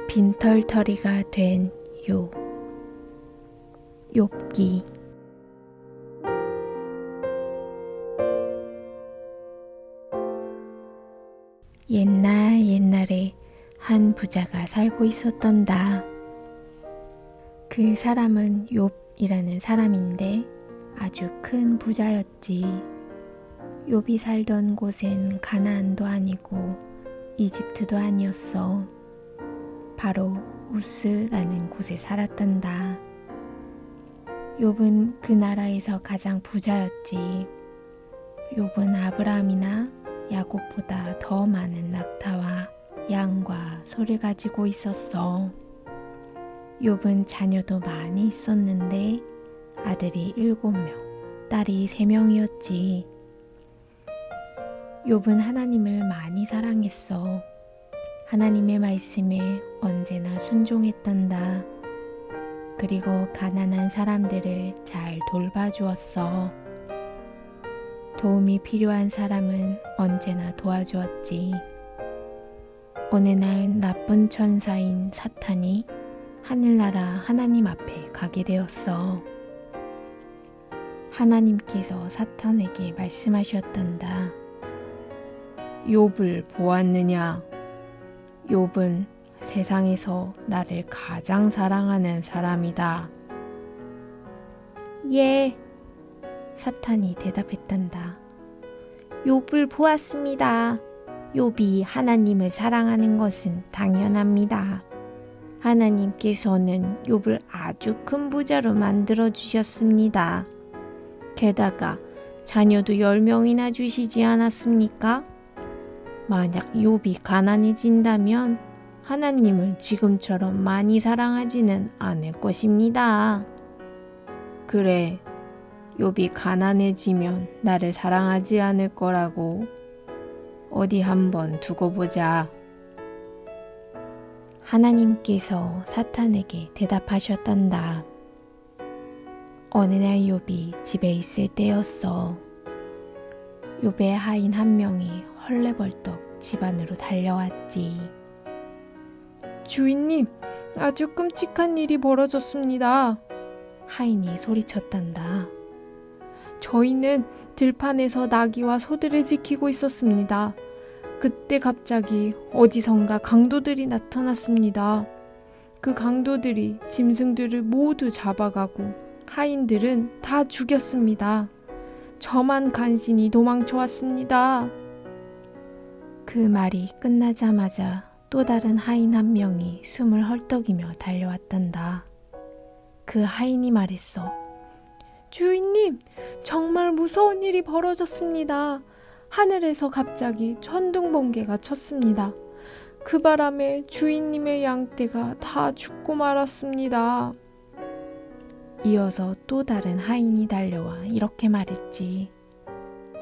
빈털터리가 된 욥기. 옛날에 한 부자가 살고 있었단다. 그 사람은 욥이라는 사람인데 아주 큰 부자였지. 욥이 살던 곳은 가나안도 아니고 이집트도 아니었어. 바로 우스라는 곳에 살았단다. 욥은 그 나라에서 가장 부자였지. 욥은 아브라함이나 야곱보다 더 많은 낙타와 양과 소를 가지고 있었어. 욥은 자녀도 많이 있었는데 아들이 7명, 딸이 3명이었지. 욥은 하나님을 많이 사랑했어. 하나님의 말씀에 언제나 순종했단다. 그리고 가난한 사람들을 잘 돌봐주었어. 도움이 필요한 사람은 언제나 도와주었지. 어느 날 나쁜 천사인 사탄이 하늘나라 하나님 앞에 가게 되었어. 하나님께서 사탄에게 말씀하셨단다. 욥을 보았느냐? 욥은 세상에서 나를 가장 사랑하는 사람이다. 예, 사탄이 대답했단다. 욥을 보았습니다. 욥이 하나님을 사랑하는 것은 당연합니다. 하나님께서는 욥을 아주 큰 부자로 만들어 주셨습니다. 게다가 자녀도 10명이나 주시지 않았습니까? 만약 욥이 가난해진다면 하나님을 지금처럼 많이 사랑하지는 않을 것입니다. 그래, 욥이 가난해지면 나를 사랑하지 않을 거라고. 어디 한번 두고 보자. 하나님께서 사탄에게 대답하셨단다. 어느 날 욥이 집에 있을 때였어. 욥의 하인 한 명이 헐레벌떡 집 안으로 달려왔지. 주인님, 아주 끔찍한 일이 벌어졌습니다. 하인이 소리쳤단다. 저희는 들판에서 나귀와 소들을 지키고 있었습니다. 그때 갑자기 어디선가 강도들이 나타났습니다. 그 강도들이 짐승들을 모두 잡아가고 하인들은 다 죽였습니다. 저만 간신히 도망쳐왔습니다. 그 말이 끝나자마자 또 다른 하인 한 명이 숨을 헐떡이며 달려왔단다. 그 하인이 말했어. 주인님, 정말 무서운 일이 벌어졌습니다. 하늘에서 갑자기 천둥번개가 쳤습니다. 그 바람에 주인님의 양떼가 다 죽고 말았습니다. 이어서 또 다른 하인이 달려와 이렇게 말했지.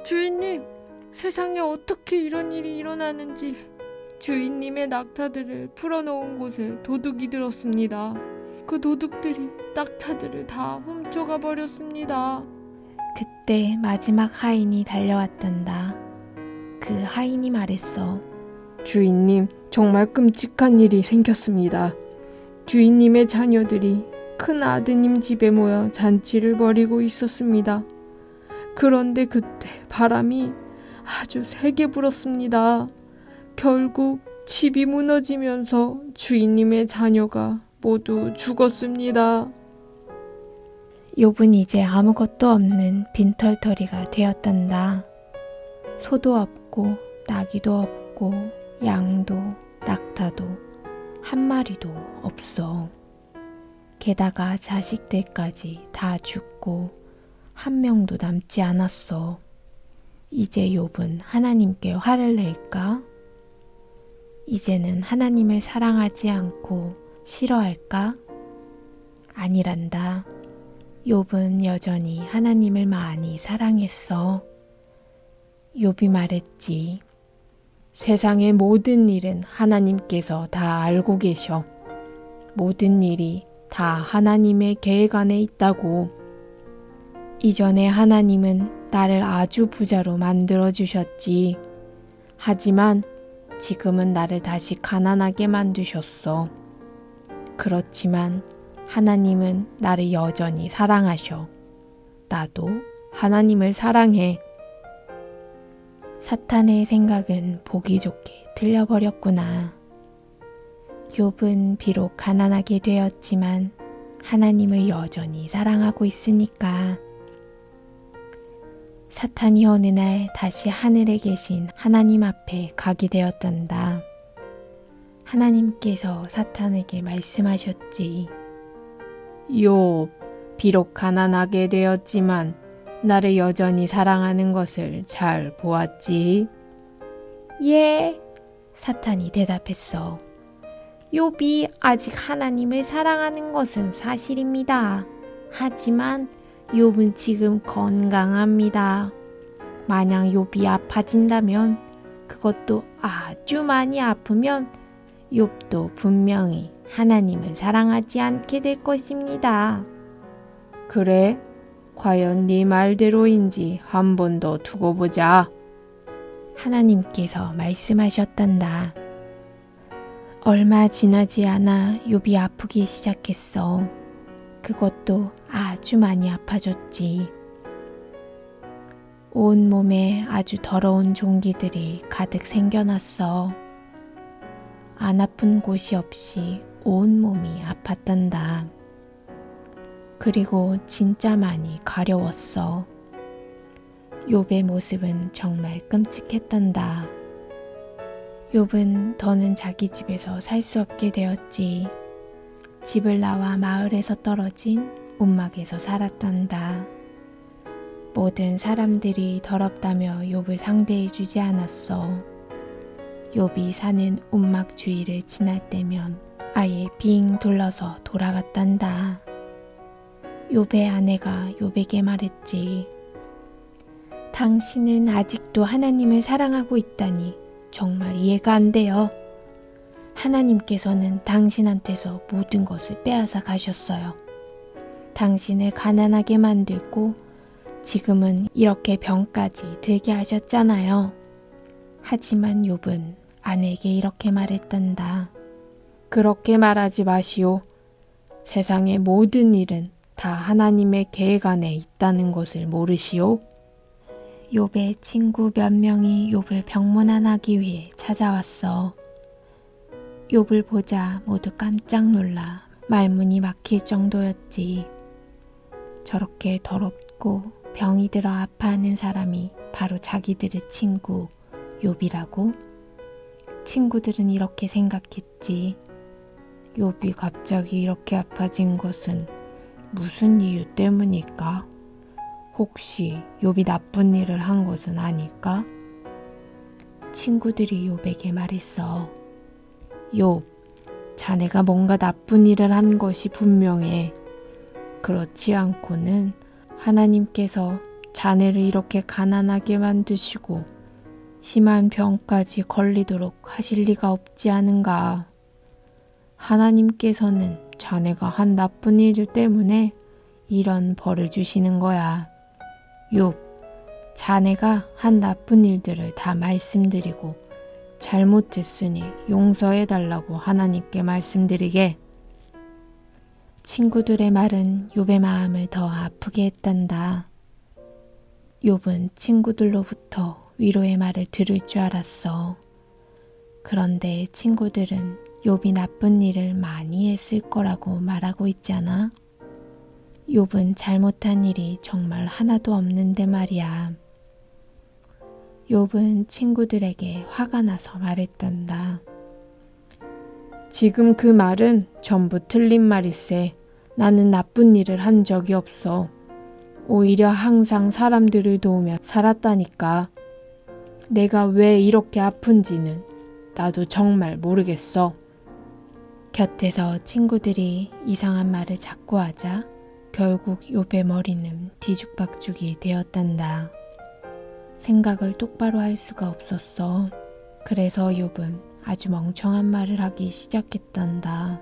주인님, 세상에 어떻게 이런 일이 일어나는지 주인님의 낙타들을 풀어놓은 곳에 도둑이 들었습니다. 그 도둑들이 낙타들을 다 훔쳐가 버렸습니다. 그때 마지막 하인이 달려왔단다. 그 하인이 말했어. 주인님, 정말 끔찍한 일이 생겼습니다. 주인님의 자녀들이 큰 아드님 집에 모여 잔치를 벌이고 있었습니다. 그런데 그때 바람이 아주 세게 불었습니다. 결국 집이 무너지면서 주인님의 자녀가 모두 죽었습니다. 욥은 이제 아무것도 없는 빈털터리가 되었단다. 소도 없고 나귀도 없고 양도 낙타도 한 마리도 없어. 게다가 자식들까지 다 죽고 한 명도 남지 않았어. 이제 욥은 하나님께 화를 낼까? 이제는 하나님을 사랑하지 않고 싫어할까? 아니란다. 욥은 여전히 하나님을 많이 사랑했어. 욥이 말했지. 세상의 모든 일은 하나님께서 다 알고 계셔. 모든 일이 다 하나님의 계획 안에 있다고. 이전에 하나님은 나를 아주 부자로 만들어 주셨지. 하지만 지금은 나를 다시 가난하게 만드셨어. 그렇지만 하나님은 나를 여전히 사랑하셔. 나도 하나님을 사랑해. 사탄의 생각은 보기 좋게 틀려버렸구나. 욥은 비록 가난하게 되었지만 하나님을 여전히 사랑하고 있으니까. 사탄이 어느 날 다시 하늘에 계신 하나님 앞에 가게 되었단다. 하나님께서 사탄에게 말씀하셨지. 욥, 비록 가난하게 되었지만 나를 여전히 사랑하는 것을 잘 보았지? 예, 사탄이 대답했어. 욥이 아직 하나님을 사랑하는 것은 사실입니다. 하지만 욥은 지금 건강합니다. 만약 욥이 아파진다면, 그것도 아주 많이 아프면 욥도 분명히 하나님을 사랑하지 않게 될 것입니다. 그래? 과연 네 말대로인지 한 번 더 두고 보자. 하나님께서 말씀하셨단다. 얼마 지나지 않아 욥이 아프기 시작했어. 그것도 아주 많이 아파졌지. 온 몸에 아주 더러운 종기들이 가득 생겨났어. 안 아픈 곳이 없이 온 몸이 아팠단다. 그리고 진짜 많이 가려웠어. 욥의 모습은 정말 끔찍했단다. 욥은 더는 자기 집에서 살 수 없게 되었지. 집을 나와 마을에서 떨어진 움막에서 살았단다. 모든 사람들이 더럽다며 욥을 상대해 주지 않았어. 욥이 사는 움막 주위를 지날 때면 아예 빙 둘러서 돌아갔단다. 욥의 아내가 욥에게 말했지. 당신은 아직도 하나님을 사랑하고 있다니 정말 이해가 안 돼요. 하나님께서는 당신한테서 모든 것을 빼앗아 가셨어요. 당신을 가난하게 만들고 지금은 이렇게 병까지 들게 하셨잖아요. 하지만 욥은 아내에게 이렇게 말했단다. 그렇게 말하지 마시오. 세상의 모든 일은 다 하나님의 계획 안에 있다는 것을 모르시오? 욥의 친구 몇 명이 욥을 병문안하기 위해 찾아왔어. 욥을 보자 모두 깜짝 놀라 말문이 막힐 정도였지. 저렇게 더럽고 병이 들어 아파하는 사람이 바로 자기들의 친구 욥이라고? 친구들은 이렇게 생각했지. 욥이 갑자기 이렇게 아파진 것은 무슨 이유 때문일까? 혹시 욥이 나쁜 일을 한 것은 아닐까? 친구들이 욥에게 말했어. 욥, 자네가 뭔가 나쁜 일을 한 것이 분명해. 그렇지 않고는 하나님께서 자네를 이렇게 가난하게 만드시고 심한 병까지 걸리도록 하실 리가 없지 않은가. 하나님께서는 자네가 한 나쁜 일 때문에 이런 벌을 주시는 거야. 욥, 자네가 한 나쁜 일들을 다 말씀드리고 잘못했으니 용서해달라고 하나님께 말씀드리게. 친구들의 말은 욥의 마음을 더 아프게 했단다. 욥은 친구들로부터 위로의 말을 들을 줄 알았어. 그런데 친구들은 욥이 나쁜 일을 많이 했을 거라고 말하고 있잖아. 욥은 잘못한 일이 정말 하나도 없는데 말이야. 욥은 친구들에게 화가 나서 말했단다. 지금 그 말은 전부 틀린 말일세. 나는 나쁜 일을 한 적이 없어. 오히려 항상 사람들을 도우며 살았다니까. 내가 왜 이렇게 아픈지는 나도 정말 모르겠어. 곁에서 친구들이 이상한 말을 자꾸 하자 결국 욥의 머리는 뒤죽박죽이 되었단다. 생각을 똑바로 할 수가 없었어. 그래서 욥은 아주 멍청한 말을 하기 시작했단다.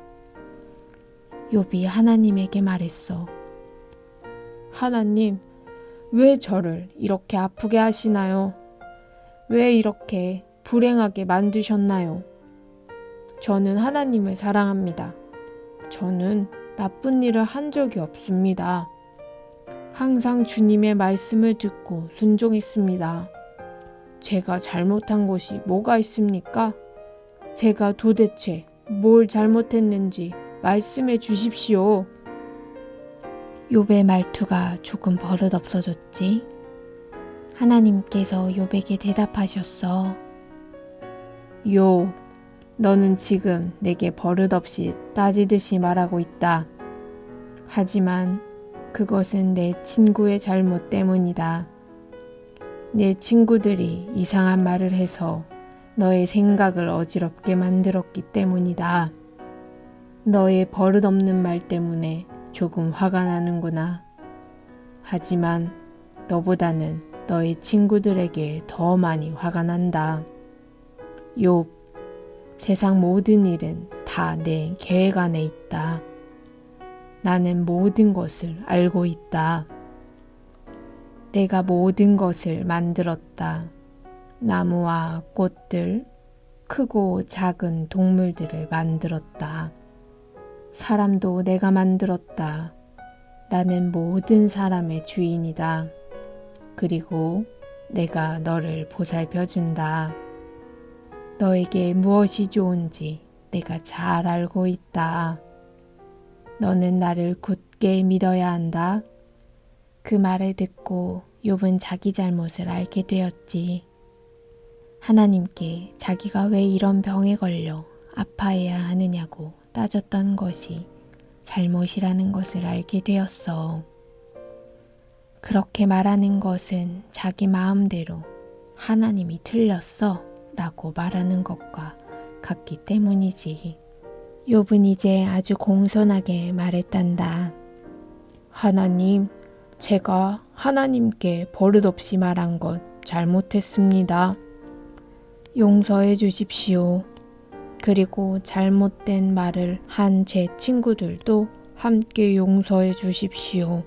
욥이 하나님에게 말했어. 하나님, 왜 저를 이렇게 아프게 하시나요? 왜 이렇게 불행하게 만드셨나요? 저는 하나님을 사랑합니다. 저는 나쁜 일을 한 적이 없습니다. 항상 주님의 말씀을 듣고 순종했습니다. 제가 잘못한 것이 뭐가 있습니까? 제가 도대체 뭘 잘못했는지 말씀해 주십시오. 욥의 말투가 조금 버릇없어졌지. 하나님께서 욥에게 대답하셨어. 욥, 너는 지금 내게 버릇없이 따지듯이 말하고 있다. 하지만 그것은 내 친구의 잘못 때문이다. 내 친구들이 이상한 말을 해서 너의 생각을 어지럽게 만들었기 때문이다. 너의 버릇없는 말 때문에 조금 화가 나는구나. 하지만 너보다는 너의 친구들에게 더 많이 화가 난다. 욥, 세상 모든 일은 다 내 계획 안에 있다. 나는 모든 것을 알고 있다. 내가 모든 것을 만들었다. 나무와 꽃들, 크고 작은 동물들을 만들었다. 사람도 내가 만들었다. 나는 모든 사람의 주인이다. 그리고 내가 너를 보살펴준다. 너에게 무엇이 좋은지 내가 잘 알고 있다. 너는 나를 굳게 믿어야 한다. 그 말을 듣고 욥은 자기 잘못을 알게 되었지. 하나님께 자기가 왜 이런 병에 걸려 아파해야 하느냐고 따졌던 것이 잘못이라는 것을 알게 되었어. 그렇게 말하는 것은 자기 마음대로 하나님이 틀렸어 라고 말하는 것과 같기 때문이지. 욥은 이제 아주 공손하게 말했단다. 하나님, 제가 하나님께 버릇없이 말한 것 잘못했습니다. 용서해 주십시오. 그리고 잘못된 말을 한 제 친구들도 함께 용서해 주십시오.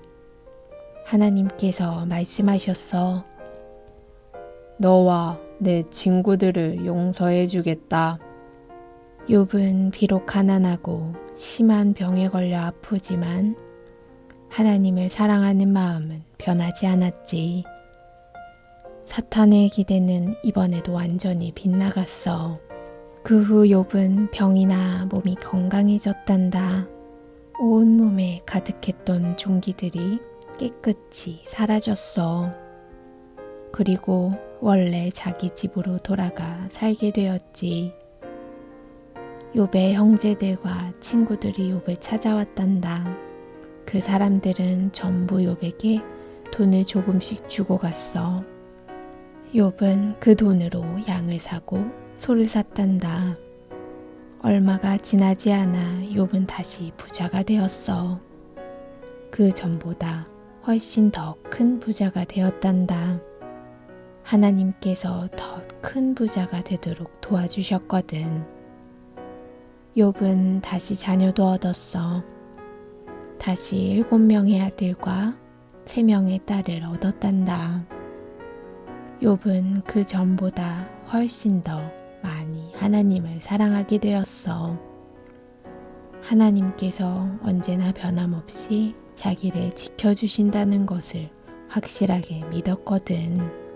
하나님께서 말씀하셨어. 너와 내 친구들을 용서해 주겠다. 욥은 비록 가난하고 심한 병에 걸려 아프지만 하나님을 사랑하는 마음은 변하지 않았지. 사탄의 기대는 이번에도 완전히 빗나갔어. 그 후 욥은 병이나 몸이 건강해졌단다. 온 몸에 가득했던 종기들이 깨끗이 사라졌어. 그리고 원래 자기 집으로 돌아가 살게 되었지. 욥의 형제들과 친구들이 욥을 찾아왔단다. 그 사람들은 전부 욥에게 돈을 조금씩 주고 갔어. 욥은 그 돈으로 양을 사고 소를 샀단다. 얼마가 지나지 않아 욥은 다시 부자가 되었어. 그 전보다 훨씬 더 큰 부자가 되었단다. 하나님께서 더 큰 부자가 되도록 도와주셨거든. 욥은 다시 자녀도 얻었어. 다시 7명의 아들과 3명의 딸을 얻었단다. 욥은 그 전보다 훨씬 더 많이 하나님을 사랑하게 되었어. 하나님께서 언제나 변함없이 자기를 지켜주신다는 것을 확실하게 믿었거든.